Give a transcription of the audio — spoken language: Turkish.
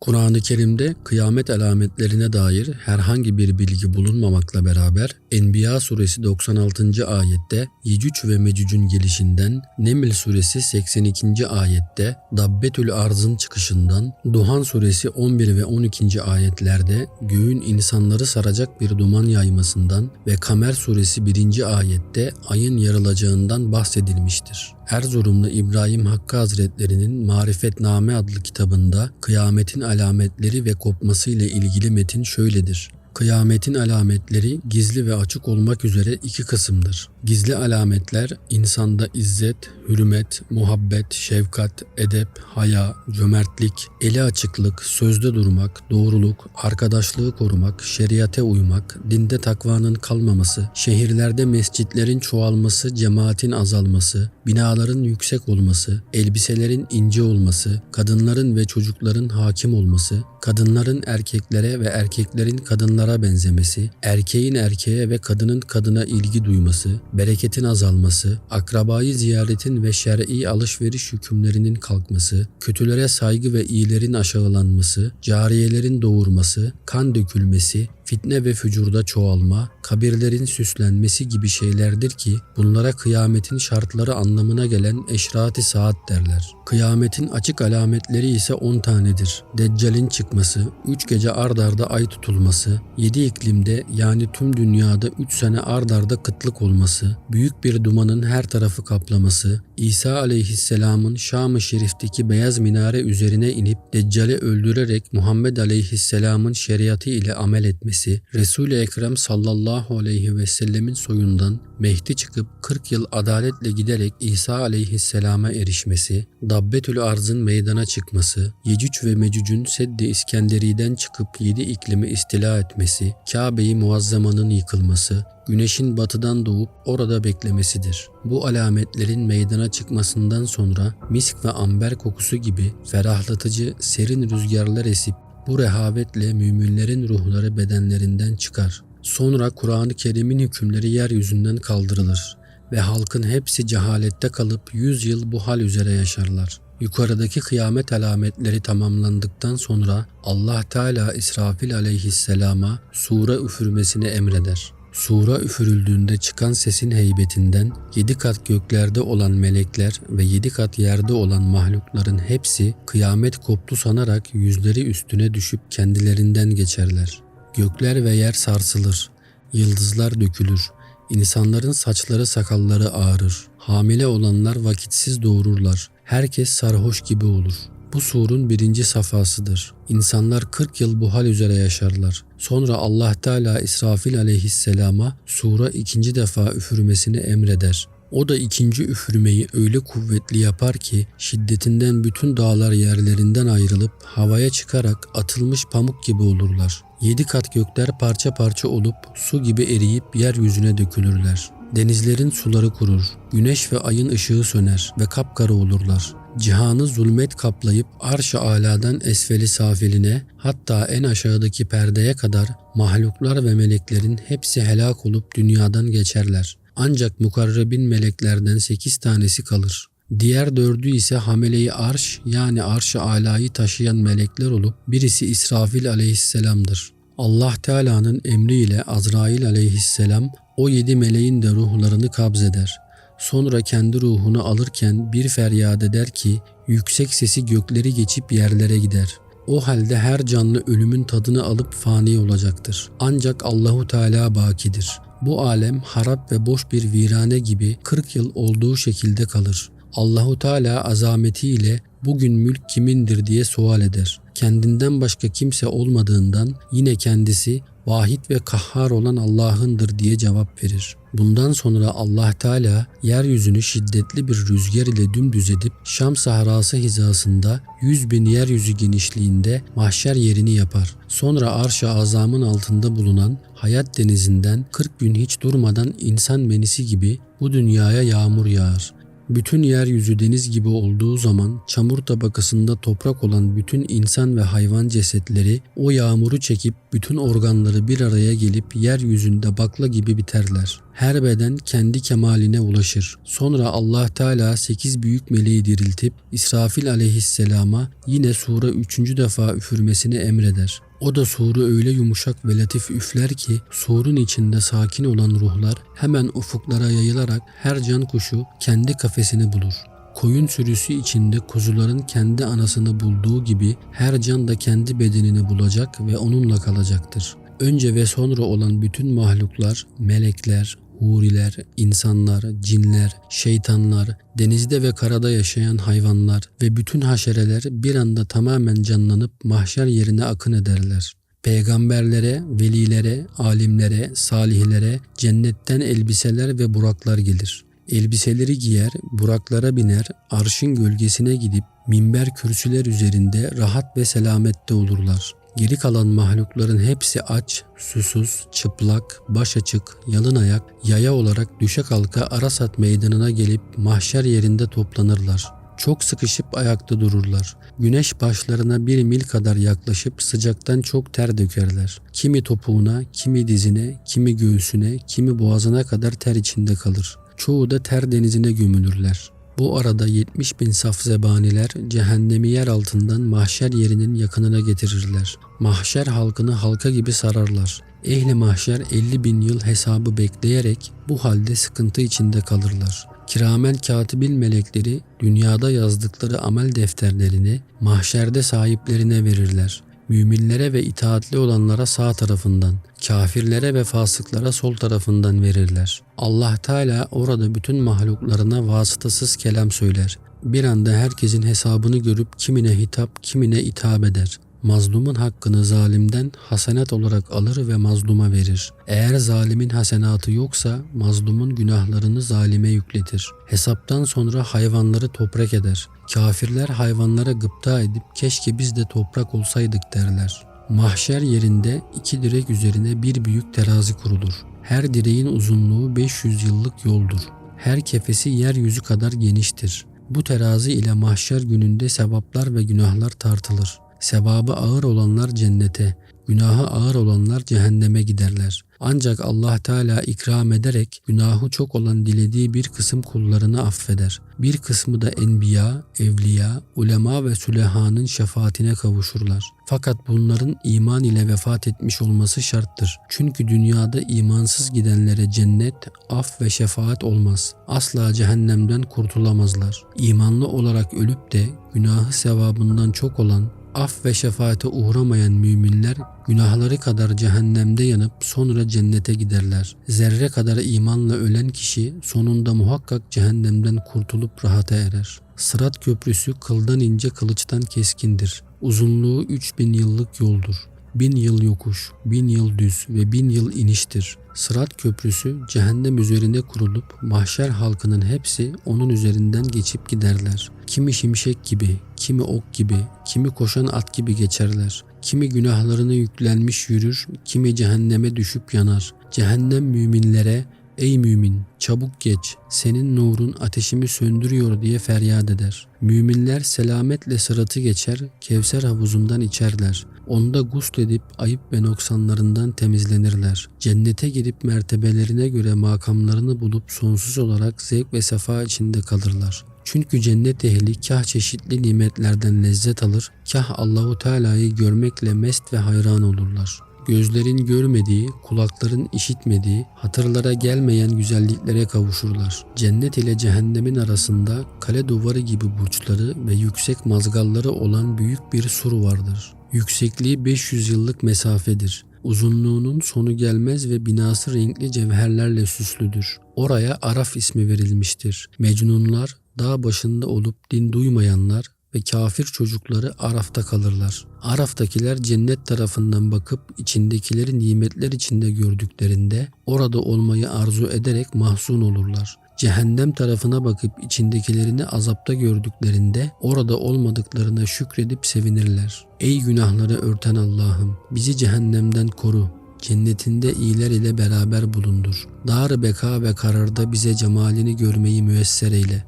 Kur'an-ı Kerim'de kıyamet alametlerine dair herhangi bir bilgi bulunmamakla beraber Enbiya suresi 96. ayette Yecüc ve Mecüc'ün gelişinden, Neml suresi 82. ayette Dabbetül Arz'ın çıkışından, Duhan suresi 11 ve 12. ayetlerde göğün insanları saracak bir duman yaymasından ve Kamer suresi 1. ayette ayın yarılacağından bahsedilmiştir. Erzurumlu İbrahim Hakkı Hazretleri'nin Marifetname adlı kitabında kıyametin alametleri ve kopması ile ilgili metin şöyledir. Kıyametin alametleri gizli ve açık olmak üzere iki kısımdır. Gizli alametler insanda izzet, hürmet, muhabbet, şefkat, edep, haya, cömertlik, eli açıklık, sözde durmak, doğruluk, arkadaşlığı korumak, şeriate uymak, dinde takvanın kalmaması, şehirlerde mescitlerin çoğalması, cemaatin azalması, binaların yüksek olması, elbiselerin ince olması, kadınların ve çocukların hakim olması, kadınların erkeklere ve erkeklerin kadınlara benzemesi, erkeğin erkeğe ve kadının kadına ilgi duyması, bereketin azalması, akrabayı ziyaretin ve şer'i alışveriş hükümlerinin kalkması, kötülere saygı ve iyilerin aşağılanması, cariyelerin doğurması, kan dökülmesi, fitne ve fücurda çoğalma, kabirlerin süslenmesi gibi şeylerdir ki bunlara kıyametin şartları anlamına gelen eşrat-ı saat derler. Kıyametin açık alametleri ise 10 tanedir. Deccal'in çıkması, 3 gece ard arda ay tutulması, 7 iklimde yani tüm dünyada 3 sene ard arda kıtlık olması, büyük bir dumanın her tarafı kaplaması, İsa aleyhisselamın Şam-ı Şerif'teki beyaz minare üzerine inip Deccal'i öldürerek Muhammed aleyhisselamın şeriatı ile amel etmesi, Resul-i Ekrem sallallahu aleyhi ve sellemin soyundan Mehdi çıkıp 40 yıl adaletle giderek İsa aleyhisselama erişmesi, Dabbetül Arz'ın meydana çıkması, Yecüc ve Mecüc'ün Seddi İskenderi'den çıkıp 7 iklimi istila etmesi, Kabe-i Muazzama'nın yıkılması, güneşin batıdan doğup orada beklemesidir. Bu alametlerin meydana çıkmasından sonra misk ve amber kokusu gibi ferahlatıcı serin rüzgarlar esip bu rehavetle müminlerin ruhları bedenlerinden çıkar. Sonra Kur'an-ı Kerim'in hükümleri yeryüzünden kaldırılır ve halkın hepsi cehalette kalıp 100 yıl bu hal üzere yaşarlar. Yukarıdaki kıyamet alametleri tamamlandıktan sonra Allah Teala İsrafil aleyhisselama sura üfürmesini emreder. Sura üfürüldüğünde çıkan sesin heybetinden 7 kat göklerde olan melekler ve 7 kat yerde olan mahlukların hepsi kıyamet koptu sanarak yüzleri üstüne düşüp kendilerinden geçerler. Gökler ve yer sarsılır, yıldızlar dökülür, insanların saçları sakalları ağarır, hamile olanlar vakitsiz doğururlar, herkes sarhoş gibi olur. Bu surun 1. safhasıdır. İnsanlar 40 yıl bu hal üzere yaşarlar. Sonra Allah Teala İsrafil aleyhisselama sura 2. defa üfürmesini emreder. O da 2. üfürmeyi öyle kuvvetli yapar ki şiddetinden bütün dağlar yerlerinden ayrılıp havaya çıkarak atılmış pamuk gibi olurlar. 7 kat gökler parça parça olup su gibi eriyip yeryüzüne dökülürler. Denizlerin suları kurur, güneş ve ayın ışığı söner ve kapkara olurlar. Cihanı zulmet kaplayıp arş-ı âlâdan esfeli safiline, hatta en aşağıdaki perdeye kadar mahluklar ve meleklerin hepsi helak olup dünyadan geçerler. Ancak mukarrebin meleklerden 8 tanesi kalır. Diğer 4'ü ise hamele-i arş yani arş-ı âlâyı taşıyan melekler olup birisi İsrafil aleyhisselamdır. Allah Teala'nın emriyle Azrail aleyhisselam o 7 meleğin de ruhlarını kabzeder. Sonra kendi ruhunu alırken bir feryat eder ki yüksek sesi gökleri geçip yerlere gider. O halde her canlı ölümün tadını alıp fani olacaktır. Ancak Allahu Teala bakidir. Bu alem harap ve boş bir virane gibi 40 yıl olduğu şekilde kalır. Allahu Teala azametiyle bugün mülk kimindir diye sual eder. Kendinden başka kimse olmadığından yine kendisi vahid ve kahhar olan Allah'ındır diye cevap verir. Bundan sonra Allah Teala yeryüzünü şiddetli bir rüzgar ile dümdüz edip Şam sahrası hizasında 100.000 yeryüzü genişliğinde mahşer yerini yapar. Sonra arş-ı azamın altında bulunan hayat denizinden 40 gün hiç durmadan insan menisi gibi bu dünyaya yağmur yağar. Bütün yeryüzü deniz gibi olduğu zaman çamur tabakasında toprak olan bütün insan ve hayvan cesetleri o yağmuru çekip bütün organları bir araya gelip yeryüzünde bakla gibi biterler. Her beden kendi kemaline ulaşır. Sonra Allah Teala 8 büyük meleği diriltip İsrafil aleyhisselama yine sura 3. defa üfürmesini emreder. O da suru öyle yumuşak ve latif üfler ki surun içinde sakin olan ruhlar hemen ufuklara yayılarak her can kuşu kendi kafesini bulur. Koyun sürüsü içinde kuzuların kendi anasını bulduğu gibi her can da kendi bedenini bulacak ve onunla kalacaktır. Önce ve sonra olan bütün mahluklar, melekler, huriler, insanlar, cinler, şeytanlar, denizde ve karada yaşayan hayvanlar ve bütün haşereler bir anda tamamen canlanıp mahşer yerine akın ederler. Peygamberlere, velilere, alimlere, salihlere cennetten elbiseler ve buraklar gelir. Elbiseleri giyer, buraklara biner, arşın gölgesine gidip minber kürsüler üzerinde rahat ve selamette olurlar. Geri kalan mahlukların hepsi aç, susuz, çıplak, baş açık, yalın ayak, yaya olarak düşe kalka Arasat meydanına gelip mahşer yerinde toplanırlar. Çok sıkışıp ayakta dururlar. Güneş başlarına 1 mil kadar yaklaşıp sıcaktan çok ter dökerler. Kimi topuğuna, kimi dizine, kimi göğsüne, kimi boğazına kadar ter içinde kalır. Çoğu da ter denizine gömülürler. Bu arada 70.000 saf zebaniler cehennemi yer altından mahşer yerinin yakınına getirirler. Mahşer halkını halka gibi sararlar. Ehli mahşer 50.000 yıl hesabı bekleyerek bu halde sıkıntı içinde kalırlar. Kiramen katibin melekleri dünyada yazdıkları amel defterlerini mahşerde sahiplerine verirler. Müminlere ve itaatli olanlara sağ tarafından, kafirlere ve fasıklara sol tarafından verirler. Allah Teala orada bütün mahluklarına vasıtasız kelam söyler. Bir anda herkesin hesabını görüp kimine hitap, kimine hitap eder. Mazlumun hakkını zalimden hasenat olarak alır ve mazluma verir. Eğer zalimin hasenatı yoksa mazlumun günahlarını zalime yükletir. Hesaptan sonra hayvanları toprak eder. Kafirler hayvanlara gıpta edip keşke biz de toprak olsaydık derler. Mahşer yerinde 2 direk üzerine bir büyük terazi kurulur. Her direğin uzunluğu 500 yıllık yoldur. Her kefesi yeryüzü kadar geniştir. Bu terazi ile mahşer gününde sevaplar ve günahlar tartılır. Sevabı ağır olanlar cennete, günahı ağır olanlar cehenneme giderler. Ancak Allah Teala ikram ederek günahı çok olan dilediği bir kısım kullarını affeder. Bir kısmı da enbiya, evliya, ulema ve sülehanın şefaatine kavuşurlar. Fakat bunların iman ile vefat etmiş olması şarttır. Çünkü dünyada imansız gidenlere cennet, af ve şefaat olmaz. Asla cehennemden kurtulamazlar. İmanlı olarak ölüp de günahı sevabından çok olan, af ve şefaate uğramayan müminler günahları kadar cehennemde yanıp sonra cennete giderler. Zerre kadar imanla ölen kişi sonunda muhakkak cehennemden kurtulup rahata erer. Sırat köprüsü kıldan ince kılıçtan keskindir. Uzunluğu 3000 yıllık yoldur. 1000 yıl yokuş, 1000 yıl düz ve 1000 yıl iniştir. Sırat köprüsü cehennem üzerine kurulup mahşer halkının hepsi onun üzerinden geçip giderler. Kimi şimşek gibi, kimi ok gibi, kimi koşan at gibi geçerler. Kimi günahlarını yüklenmiş yürür, kimi cehenneme düşüp yanar. Cehennem müminlere "Ey mümin, çabuk geç, senin nurun ateşimi söndürüyor" diye feryat eder. Müminler selametle sıratı geçer, Kevser havuzundan içerler. Onda gusledip ayıp ve noksanlarından temizlenirler. Cennete girip mertebelerine göre makamlarını bulup sonsuz olarak zevk ve sefa içinde kalırlar. Çünkü cennet ehli kah çeşitli nimetlerden lezzet alır, kah Allahu Teala'yı görmekle mest ve hayran olurlar. Gözlerin görmediği, kulakların işitmediği, hatırlara gelmeyen güzelliklere kavuşurlar. Cennet ile cehennemin arasında kale duvarı gibi burçları ve yüksek mazgalları olan büyük bir sur vardır. Yüksekliği 500 yıllık mesafedir. Uzunluğunun sonu gelmez ve binası renkli cevherlerle süslüdür. Oraya Araf ismi verilmiştir. Mecnunlar, dağ başında olup din duymayanlar ve kafir çocukları Araf'ta kalırlar. Araf'takiler cennet tarafından bakıp içindekileri nimetler içinde gördüklerinde orada olmayı arzu ederek mahzun olurlar. Cehennem tarafına bakıp içindekilerini azapta gördüklerinde orada olmadıklarına şükredip sevinirler. Ey günahları örten Allah'ım, bizi cehennemden koru. Cennetinde iyiler ile beraber bulundur. Dar-ı beka ve kararda bize cemalini görmeyi müyesser eyle.